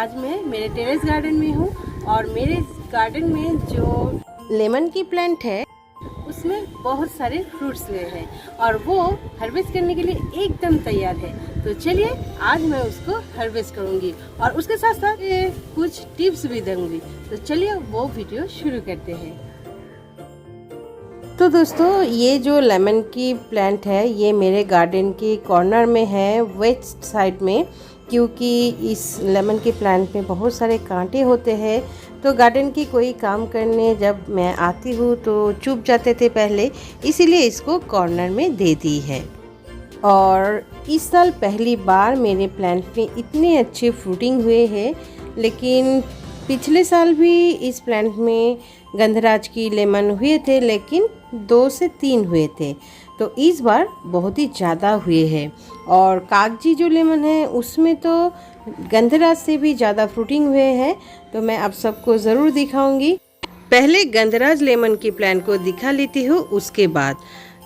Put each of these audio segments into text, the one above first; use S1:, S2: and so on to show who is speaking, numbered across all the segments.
S1: आज मैं मेरे टेरेस गार्डन में हूँ और मेरे गार्डन में जो लेमन की प्लांट है उसमें बहुत सारे फ्रूट्स लगे हैं और वो हार्वेस्ट करने के लिए एकदम तैयार है। तो चलिए आज मैं उसको हार्वेस्ट करूँगी और उसके साथ साथ कुछ टिप्स भी दूँगी। तो चलिए वो वीडियो शुरू करते हैं। तो दोस्तों ये जो लेमन की प्लांट है ये मेरे गार्डन के कॉर्नर में है, वेस्ट साइड में, क्योंकि इस लेमन के प्लांट में बहुत सारे कांटे होते हैं। तो गार्डन की कोई काम करने जब मैं आती हूँ तो चुभ जाते थे पहले, इसीलिए इसको कॉर्नर में दे दी है। और इस साल पहली बार मेरे प्लांट में इतने अच्छे फ्रूटिंग हुए हैं, लेकिन पिछले साल भी इस प्लांट में गंधराज की लेमन हुए थे, लेकिन 2 से 3 हुए थे। तो इस बार बहुत ही ज़्यादा हुए हैं और कागजी जो लेमन है उसमें तो गंधराज से भी ज़्यादा फ्रूटिंग हुए हैं। तो मैं आप सबको ज़रूर दिखाऊंगी। पहले गंधराज लेमन की प्लांट को दिखा लेती हूँ उसके बाद।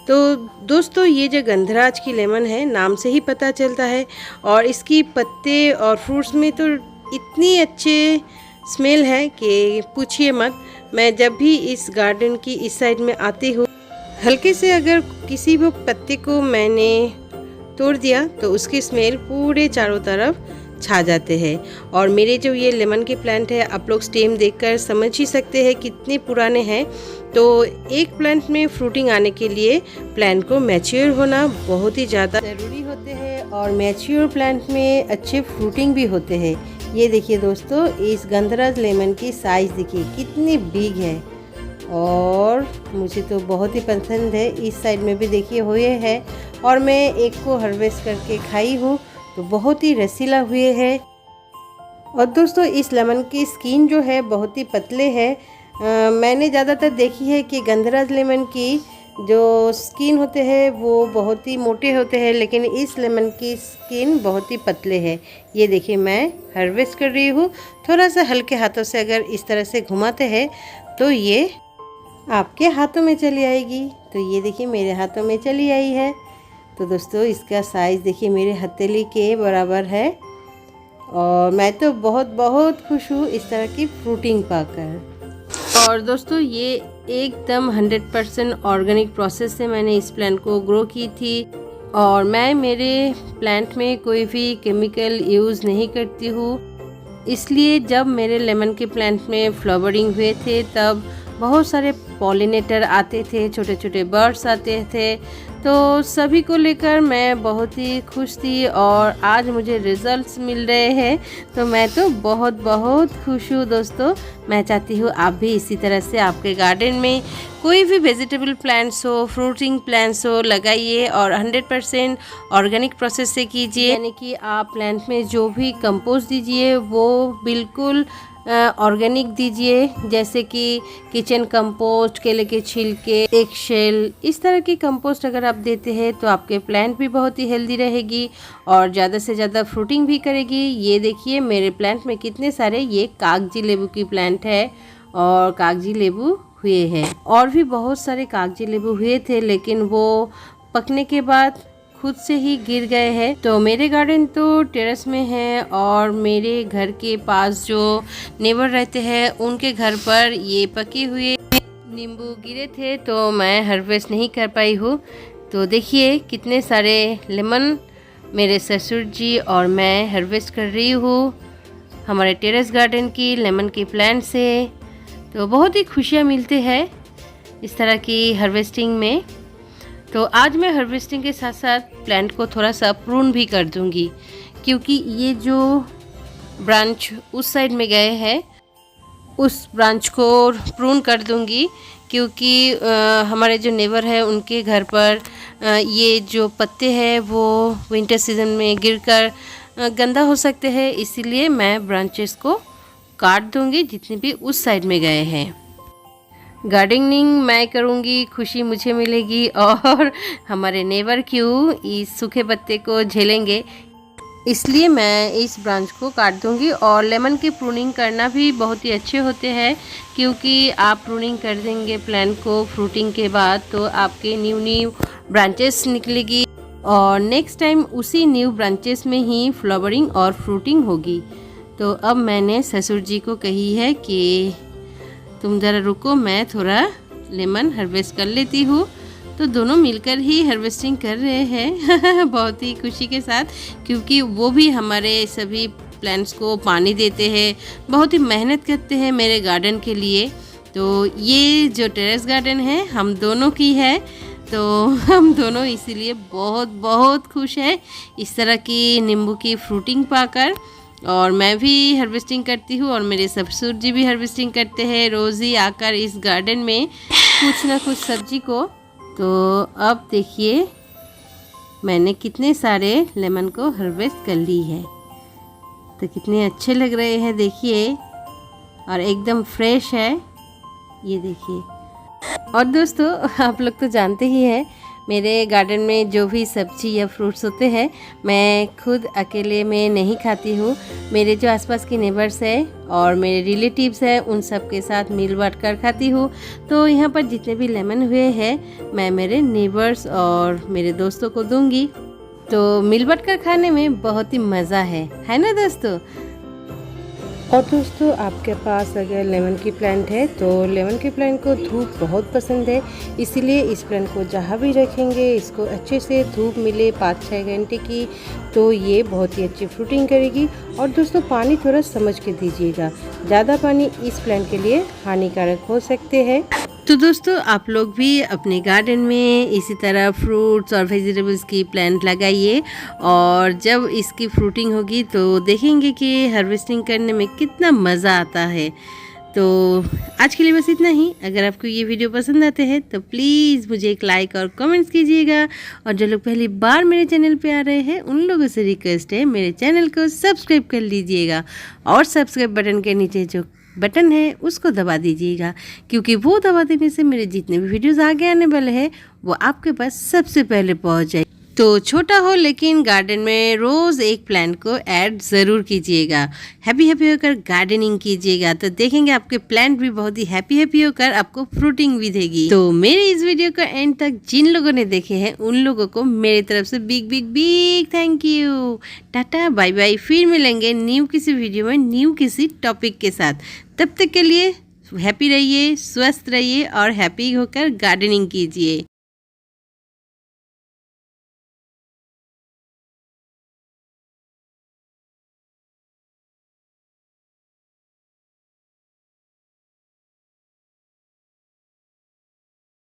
S1: तो दोस्तों ये जो गंधराज की लेमन है नाम से ही पता चलता है और इसकी पत्ते और फ्रूट्स में तो इतनी अच्छे स्मेल है कि पूछिए मत। मैं जब भी इस गार्डन की इस साइड में आती हूँ, हल्के से अगर किसी भी पत्ते को मैंने तोड़ दिया तो उसकी स्मेल पूरे चारों तरफ छा जाते हैं। और मेरे जो ये लेमन के प्लांट है, आप लोग स्टेम देखकर समझ ही सकते हैं कितने पुराने हैं। तो एक प्लांट में फ्रूटिंग आने के लिए प्लांट को मैच्योर होना बहुत ही ज़्यादा ज़रूरी होते हैं और मैच्योर प्लांट में अच्छे फ्रूटिंग भी होते हैं। ये देखिए दोस्तों, इस गंधराज लेमन की साइज़ देखिए कितनी बिग है और मुझे तो बहुत ही पसंद है। इस साइड में भी देखिए हुए हैं और मैं एक को हार्वेस्ट करके खाई हूँ तो बहुत ही रसीला हुए हैं। और दोस्तों इस लेमन की स्किन जो है बहुत ही पतले है। मैंने ज़्यादातर देखी है कि गंधराज लेमन की जो स्किन होते हैं वो बहुत ही मोटे होते हैं, लेकिन इस लेमन की स्किन बहुत ही पतले है। ये देखिए मैं हार्वेस्ट कर रही हूँ। थोड़ा सा हल्के हाथों से अगर इस तरह से घुमाते हैं तो ये आपके हाथों में चली आएगी। तो ये देखिए मेरे हाथों में चली आई है। तो दोस्तों इसका साइज़ देखिए मेरे हथेली के बराबर है और मैं तो बहुत खुश हूँ इस तरह की फ्रूटिंग पाकर। और दोस्तों ये एकदम 100% ऑर्गेनिक प्रोसेस से मैंने इस प्लांट को ग्रो की थी और मैं मेरे प्लांट में कोई भी केमिकल यूज़ नहीं करती हूँ। इसलिए जब मेरे लेमन के प्लांट में फ्लावरिंग हुए थे तब बहुत सारे पॉलिनेटर आते थे, छोटे छोटे बर्ड्स आते थे। तो सभी को लेकर मैं बहुत ही खुश थी और आज मुझे रिजल्ट्स मिल रहे हैं तो मैं तो बहुत खुश हूँ दोस्तों। मैं चाहती हूँ आप भी इसी तरह से आपके गार्डन में कोई भी वेजिटेबल प्लांट्स हो, फ्रूटिंग प्लांट्स हो, लगाइए और 100% ऑर्गेनिक प्रोसेस से कीजिए। यानी कि आप प्लांट में जो भी कंपोस्ट दीजिए वो बिल्कुल ऑर्गेनिक दीजिए, जैसे कि किचन कंपोस्ट, केले के छिलके, एक शेल, इस तरह की कंपोस्ट अगर आप देते हैं तो आपके प्लांट भी बहुत ही हेल्दी रहेगी और ज़्यादा से ज़्यादा फ्रूटिंग भी करेगी। ये देखिए मेरे प्लांट में कितने सारे ये कागजी लेबू की प्लांट है और कागजी लेबू हुए हैं। और भी बहुत सारे कागजी लेबू हुए थे लेकिन वो पकने के बाद खुद से ही गिर गए हैं। तो मेरे गार्डन तो टेरेस में है और मेरे घर के पास जो नेबर रहते हैं उनके घर पर ये पके हुए नींबू गिरे थे तो मैं हार्वेस्ट नहीं कर पाई हूँ। तो देखिए कितने सारे लेमन मेरे ससुर जी और मैं हार्वेस्ट कर रही हूँ हमारे टेरेस गार्डन की लेमन की प्लांट से। तो बहुत ही खुशियाँ मिलती है इस तरह की हार्वेस्टिंग में। तो आज मैं हार्वेस्टिंग के साथ साथ प्लांट को थोड़ा सा प्रून भी कर दूंगी, क्योंकि ये जो ब्रांच उस साइड में गए हैं उस ब्रांच को प्रून कर दूंगी, क्योंकि हमारे जो नेबर है उनके घर पर ये जो पत्ते हैं वो विंटर सीजन में गिरकर गंदा हो सकते हैं। इसीलिए मैं ब्रांचेस को काट दूंगी जितने भी उस साइड में गए हैं। गार्डनिंग मैं करूँगी, खुशी मुझे मिलेगी और हमारे नेबर क्यों इस सूखे पत्ते को झेलेंगे, इसलिए मैं इस ब्रांच को काट दूंगी। और लेमन की प्रूनिंग करना भी बहुत ही अच्छे होते हैं, क्योंकि आप प्रूनिंग कर देंगे प्लांट को फ्रूटिंग के बाद तो आपके न्यू ब्रांचेस निकलेगी और नेक्स्ट टाइम उसी न्यू ब्रांचेस में ही फ्लावरिंग और फ्रूटिंग होगी। तो अब मैंने ससुर जी को कही है कि तुम ज़रा रुको, मैं थोड़ा लेमन हार्वेस्ट कर लेती हूँ। तो दोनों मिलकर ही हार्वेस्टिंग कर रहे हैं बहुत ही खुशी के साथ, क्योंकि वो भी हमारे सभी प्लांट्स को पानी देते हैं, बहुत ही मेहनत करते हैं मेरे गार्डन के लिए। तो ये जो टेरेस गार्डन है हम दोनों की है, तो हम दोनों इसीलिए बहुत बहुत खुश हैं इस तरह की नींबू की फ्रूटिंग पाकर। और मैं भी हार्वेस्टिंग करती हूँ और मेरे ससुर जी भी हार्वेस्टिंग करते हैं रोज़ ही आकर इस गार्डन में कुछ ना कुछ सब्जी को। तो अब देखिए मैंने कितने सारे लेमन को हार्वेस्ट कर ली है, तो कितने अच्छे लग रहे हैं देखिए, और एकदम फ्रेश है ये देखिए। और दोस्तों आप लोग तो जानते ही हैं मेरे गार्डन में जो भी सब्जी या फ्रूट्स होते हैं मैं खुद अकेले में नहीं खाती हूँ। मेरे जो आसपास के नेबर्स हैं और मेरे रिलेटिव्स हैं उन सब के साथ मिल बांट कर खाती हूँ। तो यहाँ पर जितने भी लेमन हुए हैं मैं मेरे नेबर्स और मेरे दोस्तों को दूंगी। तो मिल बांट कर खाने में बहुत ही मज़ा है ना दोस्तों। और दोस्तों आपके पास अगर लेमन की प्लांट है तो लेमन की प्लांट को धूप बहुत पसंद है, इसीलिए इस प्लांट को जहाँ भी रखेंगे इसको अच्छे से धूप मिले 5-6 घंटे की, तो ये बहुत ही अच्छी फ्रूटिंग करेगी। और दोस्तों पानी थोड़ा समझ के दीजिएगा, ज़्यादा पानी इस प्लांट के लिए हानिकारक हो सकते हैं। तो दोस्तों आप लोग भी अपने गार्डन में इसी तरह फ्रूट्स और वेजिटेबल्स की प्लांट लगाइए, और जब इसकी फ्रूटिंग होगी तो देखेंगे कि हार्वेस्टिंग करने में कितना मज़ा आता है। तो आज के लिए बस इतना ही। अगर आपको ये वीडियो पसंद आते हैं तो प्लीज़ मुझे एक लाइक और कमेंट्स कीजिएगा, और जो लोग पहली बार मेरे चैनल पे आ रहे हैं उन लोगों से रिक्वेस्ट है मेरे चैनल को सब्सक्राइब कर लीजिएगा, और सब्सक्राइब बटन के नीचे जो बटन है उसको दबा दीजिएगा, क्योंकि वो दबा देने से मेरे जितने भी वीडियोस आगे आने वाले हैं वो आपके पास सबसे पहले पहुंच जाए। तो छोटा हो लेकिन गार्डन में रोज़ एक प्लांट को ऐड ज़रूर कीजिएगा, हैप्पी होकर गार्डनिंग कीजिएगा, तो देखेंगे आपके प्लांट भी बहुत ही हैप्पी होकर आपको फ्रूटिंग भी देगी। तो मेरे इस वीडियो को एंड तक जिन लोगों ने देखे हैं उन लोगों को मेरी तरफ से big big big thank you. Tata bye bye, फिर मिलेंगे न्यू किसी वीडियो में न्यू किसी टॉपिक के साथ। तब तक के लिए हैप्पी रहिए, स्वस्थ रहिए और हैप्पी होकर गार्डनिंग कीजिए।